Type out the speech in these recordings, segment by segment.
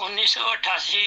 1988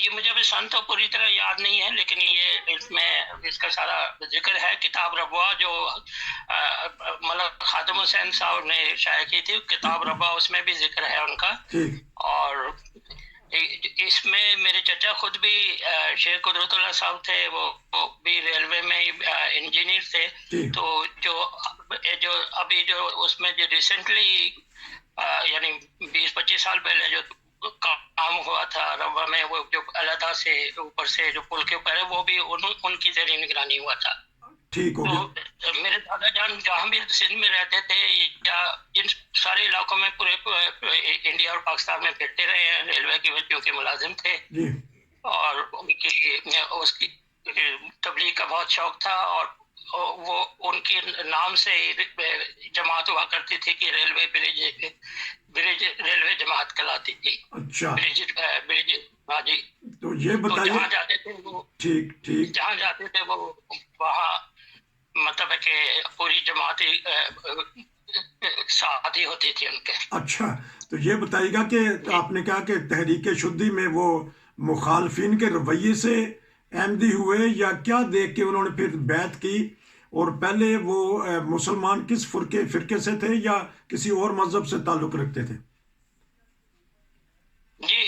یہ مجھے ابھی سن تو پوری طرح یاد نہیں ہے، لیکن یہ اس میں اس کا سارا ذکر ہے. کتاب ربوا جو ملک خادم حسین صاحب نے شائع کی تھی، کتاب ربوا، اس میں بھی ذکر ہے ان کا. اور اس میں میرے چچا خود بھی شیخ قدرت اللہ صاحب تھے، وہ بھی ریلوے میں انجینئر تھے. تو جو ابھی جو اس میں جو ریسنٹلی یعنی 20-25 سال پہلے جو کام ہوا تھا روا میں، وہ جو علیحدہ سے اوپر سے جو پل کے اوپر ہے، وہ بھی ان کی زیر نگرانی ہوا تھا. تو میرے دادا جان جہاں بھی سندھ میں رہتے تھے یا ان سارے علاقوں میں پورے انڈیا اور پاکستان میں پھرتے رہے ہیں، ریلوے کی وجہ کے ملازم تھے. اور اس کی تبلیغ کا بہت شوق تھا، اور وہ ان کے نام سے جماعت ہوا کرتی تھی کہ ریلوے برج ریلوے جماعت کہلاتی تھی. اچھا، برج. ہاں جی. تو یہ بتائیے، جہاں جاتے تھے وہ جہاں جاتے تھے وہ وہاں مطلب ہے کہ پوری جماعتی ساتھی ہوتی تھی ان کے. اچھا، تو یہ بتائیے گا کہ آپ نے کہا کہ تحریک شدی میں وہ مخالفین کے رویے سے احمدی ہوئے، یا کیا دیکھ کے انہوں نے پھر بیعت کی؟ اور پہلے وہ مسلمان کس فرقے سے تھے یا کسی اور مذہب سے تعلق رکھتے تھے؟ جی،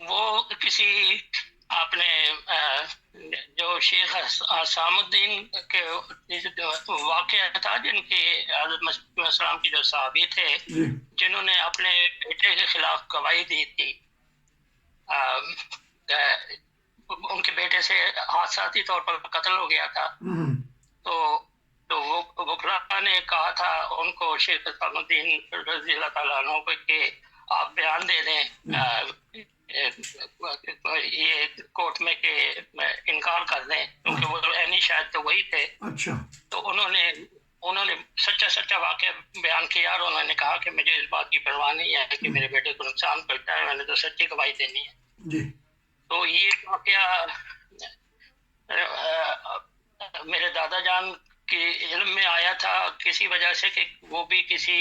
وہ کسی اپنے جو شیخ حسام الدین کے واقعہ تھا، جن کی حضرت مسیح السلام کی جو صحابی تھے، جنہوں نے اپنے بیٹے کے خلاف گواہی دی تھی. ان کے بیٹے سے حادثاتی طور پر قتل ہو گیا تھا. تو وہ وکلاء نے کہا تھا ان کو، شیخ حسام الدین رضی اللہ تعالیٰ عنہ کو، کہ آپ بیان دے دیں یہ کورٹ میں کہ انکار کر دیں، کیونکہ وہ عینی شاید تو وہی تھے. تو انہوں نے سچا واقعہ بیان کیا، اور انہوں نے کہا کہ مجھے اس بات کی پرواہ نہیں ہے کہ میرے بیٹے کو نقصان پہنچتا ہے، میں نے تو سچی گواہی دینی ہے. تو یہ واقعہ میرے دادا جان کے علم میں آیا تھا کسی وجہ سے کہ وہ بھی کسی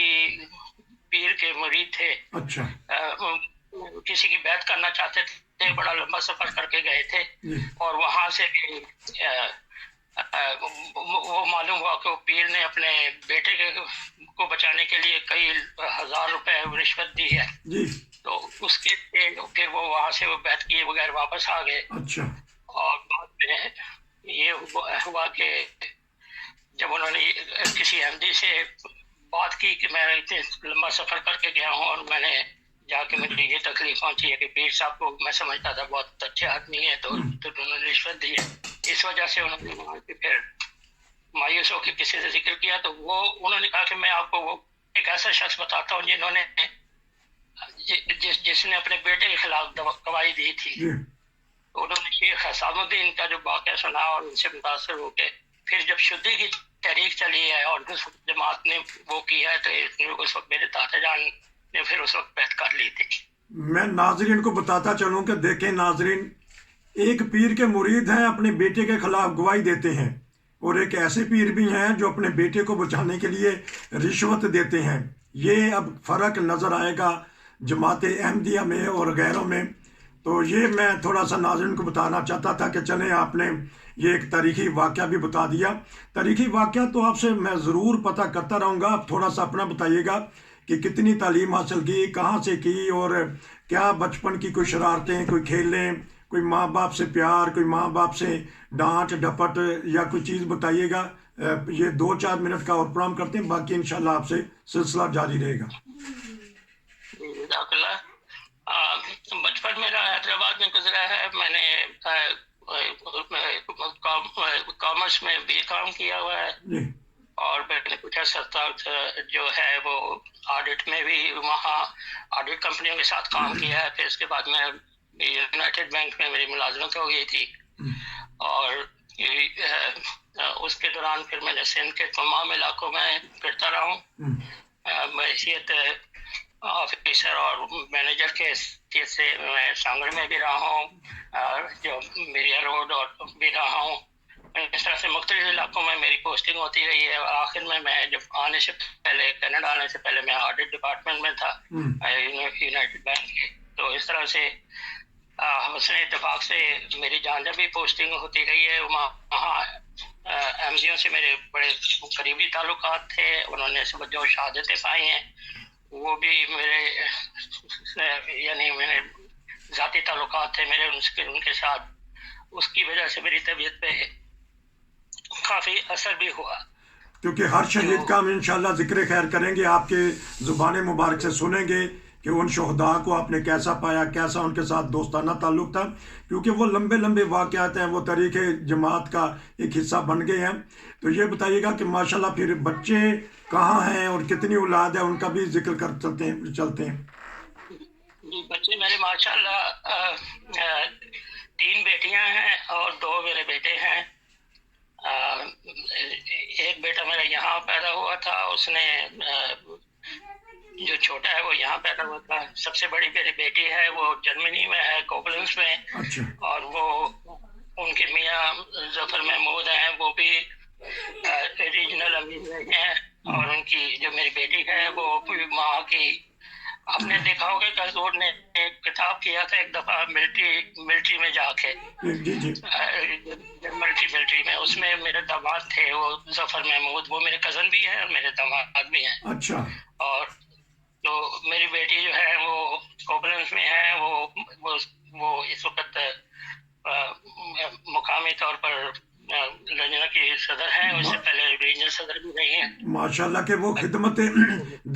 پیر کے مرید تھے. کسی کی بیعت کرنا چاہتے تھے، بڑا لمبا سفر کر کے گئے تھے، اور وہاں سے بھی وہ معلوم ہوا کہ وہ پیر نے اپنے بیٹے کو بچانے کے لیے کئی ہزار روپے رشوت دی ہے. تو اس کے پھر وہ وہاں سے وہ بیعت کیے بغیر واپس آ گئے. اور بعد میں یہ ہوا کہ جب انہوں نے کسی احمدی سے بات کی کہ میں اتنے لمبا سفر کر کے گیا ہوں اور میں نے جا کے مجھے یہ تکلیف پہنچی ہے کہ پیر صاحب کو میں سمجھتا تھا بہت اچھے آدمی ہے، تو انہوں نے رشوت دی ہے. اس وجہ سے انہوں نے وہاں پہ پھر مایوس ہو کے کسی سے ذکر کیا. تو انہوں نے کہا کہ میں آپ کو وہ ایک ایسا شخص بتاتا ہوں جنہوں نے جس نے اپنے بیٹے کے خلاف گواہی دی تھی. انہوں نے شیخ حسام الدین کا جو واقعہ سنا اور ان سے متاثر ہو کے پھر جب شدی کی تحریک چلی ہے اور اس جماعت نے وہ کیا ہے، تو اس وقت میرے دادا جان نے پھر اس وقت بیعت کر لی تھی. میں ناظرین کو بتاتا چلوں کہ دیکھیں ناظرین، ایک پیر کے مرید ہیں، اپنے بیٹے کے خلاف گواہی دیتے ہیں، اور ایک ایسے پیر بھی ہیں جو اپنے بیٹے کو بچانے کے لیے رشوت دیتے ہیں. یہ اب فرق نظر آئے گا جماعت احمدیہ میں اور غیروں میں. تو یہ میں تھوڑا سا ناظرین کو بتانا چاہتا تھا کہ چلیں آپ نے یہ ایک تاریخی واقعہ بھی بتا دیا. تاریخی واقعہ تو آپ سے میں ضرور پتہ کرتا رہوں گا. آپ تھوڑا سا اپنا بتائیے گا کہ کتنی تعلیم حاصل کی، کہاں سے کی، اور کیا بچپن کی کوئی شرارتیں، کوئی کھیلیں، کوئی ماں باپ سے پیار، کوئی ماں باپ سے ڈانٹ ڈپٹ یا کوئی چیز بتائیے گا. یہ 2-4 منٹ کا اور پروگرام کرتے ہیں، باقی انشاءاللہ آپ سے سلسلہ جاری رہے گا. بچپن میرا حیدرآباد میں گزرا ہے. میں نے کامرس میں BCom کیا ہوا ہے، اور میں نے کچھ عرصہ تک جو ہے وہ آڈٹ میں بھی وہاں آڈٹ کمپنیوں کے ساتھ کام کیا ہے. پھر اس کے بعد میں یونائٹیڈ بینک میں میری ملازمت ہو گئی تھی، اور اس کے دوران پھر میں نے سندھ کے تمام علاقوں میں پھرتا رہا ہوں. بحیثیت آفیسر اور مینیجر کے حیثیت سے میں سانگڑ میں بھی رہا ہوں، جو میریا روڈ اور بھی رہا ہوں. اس طرح سے مختلف علاقوں میں میری پوسٹنگ ہوتی رہی ہے. اور آخر میں جب آنے سے پہلے کینیڈا آنے سے پہلے میں آڈٹ ڈپارٹمنٹ میں تھا یونائٹیڈ بینک کے. تو اس طرح سے حسن اتفاق سے میری جہاں جب بھی پوسٹنگ ہوتی رہی ہے وہاں ایم جیوں سے میرے بڑے قریبی تعلقات تھے. انہوں نے جو شہادتیں پائی ہیں وہ بھی میرے یعنی میرے ذاتی تعلقات تھے میرے ان کے ساتھ. اس کی وجہ سے میری طبیعت پہ کافی اثر بھی ہوا. کیونکہ ہر شہید کا ہم انشاءاللہ ذکر خیر کریں گے، آپ کے زبان مبارک سے سنیں گے کہ ان شہداء کو آپ نے کیسا پایا، کیسا ان کے ساتھ دوستانہ تعلق تھا، کیونکہ وہ لمبے لمبے واقعات ہیں، وہ تاریخ جماعت کا ایک حصہ بن گئے ہیں. تو یہ بتائیے گا کہ ماشاءاللہ پھر بچے کہاں ہیں اور کتنی اولاد ہے، ان کا بھی ذکر کر چلتے ہیں. جی بچے میرے ماشاءاللہ 3 بیٹیاں ہیں اور 2 میرے بیٹے ہیں. ایک بیٹا میرا یہاں پیدا ہوا تھا، اس نے جو چھوٹا ہے وہ یہاں پیدا ہوا تھا. سب سے بڑی میری بیٹی ہے وہ جرمنی میں ہے، کوبلنس میں. اچھا. اور وہ ان کے میاں ظفر محمود ہیں، وہ بھی ریجنل امیر ہیں. اور ان کی جو میری بیٹی ہے وہ بھی وہاں کی. آپ نے دیکھا ہوگا کہ حضور نے ایک خطاب کیا تھا ایک دفعہ ملٹری میں جا کے، ملٹری میں. اس میں میرے داماد تھے وہ ظفر محمود، وہ میرے کزن بھی ہیں اور میرے داماد بھی ہیں. اچھا. اور تو میری بیٹی جو ہے وہ کوبلنس میں ہے، وہ اس وقت مقامی طور پر لجنہ کی صدر ہیں. اس سے پہلے ریجنل صدر بھی رہی ہیں. ماشاءاللہ کہ وہ خدمت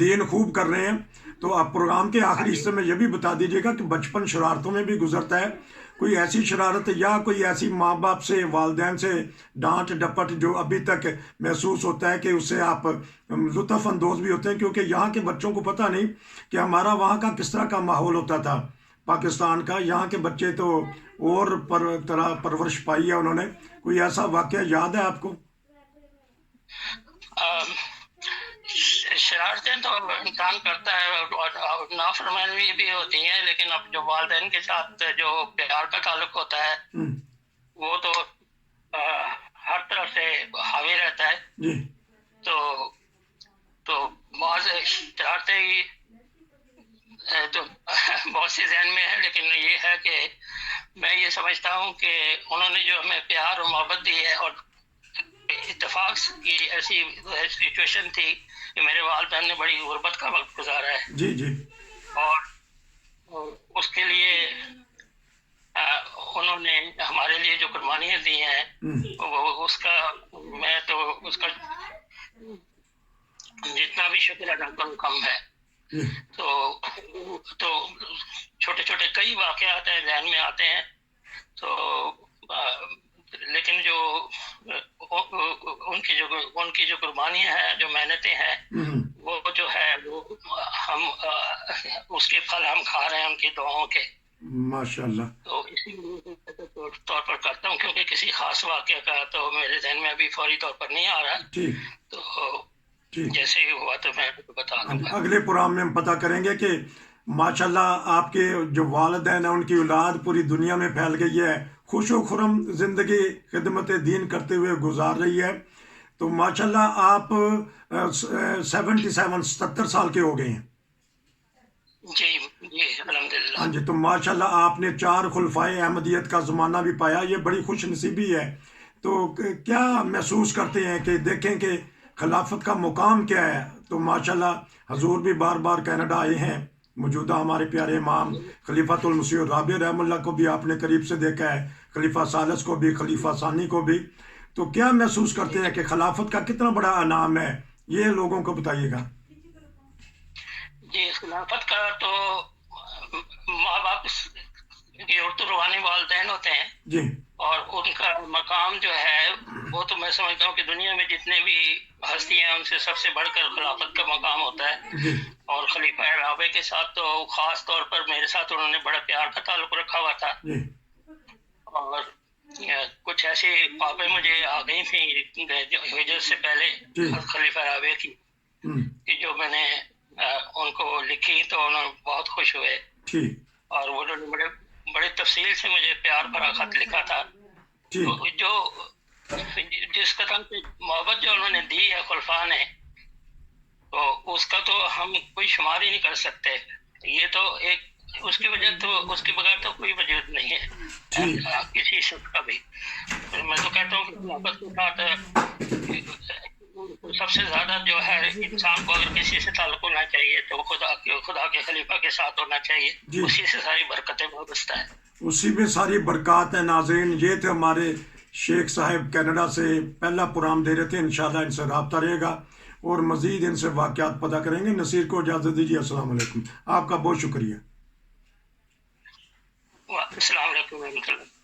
دین خوب کر رہے ہیں. تو آپ پروگرام کے آخری حصے میں یہ بھی بتا دیجیے گا کہ بچپن شرارتوں میں بھی گزرتا ہے، کوئی ایسی شرارت یا کوئی ایسی ماں باپ سے، والدین سے ڈانٹ ڈپٹ جو ابھی تک محسوس ہوتا ہے کہ اس سے آپ لطف اندوز بھی ہوتے ہیں؟ کیونکہ یہاں کے بچوں کو پتہ نہیں کہ ہمارا وہاں کا کس طرح کا ماحول ہوتا تھا پاکستان کا. یہاں کے بچے تو اور طرح پرورش پائی ہے انہوں نے. کوئی ایسا واقعہ یاد ہے آپ کو؟ شرارتیں تو انسان کرتا ہے اور نافرمانی بھی ہوتی ہیں، لیکن اب جو والدین کے ساتھ جو پیار کا تعلق ہوتا ہے وہ تو ہر طرف سے حاوی رہتا ہے. جی. تو بعض شرارتیں ہی تو بہت سی ذہن میں ہے، لیکن یہ ہے کہ میں یہ سمجھتا ہوں کہ انہوں نے جو ہمیں پیار اور محبت دی ہے، اور اتفاق کی ایسی سچویشن تھی کہ میرے والدین نے بڑی غربت کا وقت گزارا ہے. جی جی. اور اس کے لیے انہوں نے ہمارے لیے جو قربانیاں دی ہیں وہ اس کا میں تو اس کا جتنا بھی شکر ادا کروں کم ہے. تو چھوٹے چھوٹے کئی واقعات ہیں ذہن میں آتے ہیں. تو لیکن جو ان کی جو قربانیاں ہیں، جو محنتیں ہیں، وہ جو ہے وہ ہم اس کے پھل ہم کھا رہے ہیں ان کی دعاؤں کے. ماشاءاللہ. تو اسی طور پر کرتا ہوں، کیونکہ کسی خاص واقعہ کا تو میرے ذہن میں ابھی فوری طور پر نہیں آ رہا. تو جیسے ہی ہوا تو میں بتا دوں گا. اگلے پروگرام میں ہم پتہ کریں گے کہ ماشاءاللہ آپ کے جو والدین ہیں ان کی اولاد پوری دنیا میں پھیل گئی ہے، خوش و خرم زندگی خدمت دین کرتے ہوئے گزار رہی ہے. تو ماشاءاللہ آپ 77 سال کے ہو گئے ہیں. جی جی الحمدللہ. ہاں جی. تو ماشاءاللہ آپ نے 4 خلفائے احمدیت کا زمانہ بھی پایا، یہ بڑی خوش نصیبی ہے. تو کیا محسوس کرتے ہیں کہ دیکھیں کہ خلافت کا مقام کیا ہے؟ تو ماشاءاللہ حضور بھی بار بار کینیڈا آئے ہیں، موجودہ ہمارے پیارے امام خلیفۃ المسیح الرابع رحم اللہ کو بھی آپ نے قریب سے دیکھا ہے، خلیفہ ثالث کو بھی، خلیفہ ثانی کو بھی. تو کیا محسوس کرتے ہیں کہ خلافت کا کتنا بڑا انعام ہے؟ یہ لوگوں کو بتائیے گا. جی خلافت کا تو ماں باپ کے اردو روحانی والدین ہوتے ہیں. جی. اور ان کا مقام جو ہے وہ تو میں سمجھتا ہوں کہ دنیا میں جتنے بھی ہستی ہیں ان سے سب سے بڑھ کر خلافت کا مقام ہوتا ہے. جی. اور خلیفہ رابع کے ساتھ تو خاص طور پر میرے ساتھ انہوں نے بڑا پیار کا تعلق رکھا ہوا تھا. جی. اور کچھ ایسی باتیں مجھے آ گئی تھیں ہجرت سے پہلے خلیفہ رابع کی کہ جو میں نے ان کو لکھی تو انہوں نے بہت خوش ہوئے. اور وہ بڑے تفصیل سے مجھے پیار بھرا خط لکھا تھا. تو جو جس قدر سے محبت جو انہوں نے دی ہے خلفاء نے، تو اس کا تو ہم کوئی شمار ہی نہیں کر سکتے. یہ تو ایک اس کی وجہ تو اس کے بغیر تو کوئی وجود نہیں ہے ٹھیک کسی شخص کا بھی. میں تو کہتا ہوں کہ محبت کے ساتھ سب سے زیادہ جو ہے انسان کو اگر کسی سے تعلق ہونا چاہیے تو خدا کے خلیفہ کے ساتھ ہونا چاہیے. جی، اسی سے ساری برکتیں وابستہ ہیں. اسی میں ساری برکات ہیں. ناظرین، یہ تھے ہمارے شیخ صاحب کینیڈا سے پہلا پروگرام دے رہے تھے. انشاءاللہ ان سے رابطہ رہے گا اور مزید ان سے واقعات پتہ کریں گے. نصیر کو اجازت دیجیے. السلام علیکم. آپ کا بہت شکریہ. السلام علیکم و رحمۃ اللہ.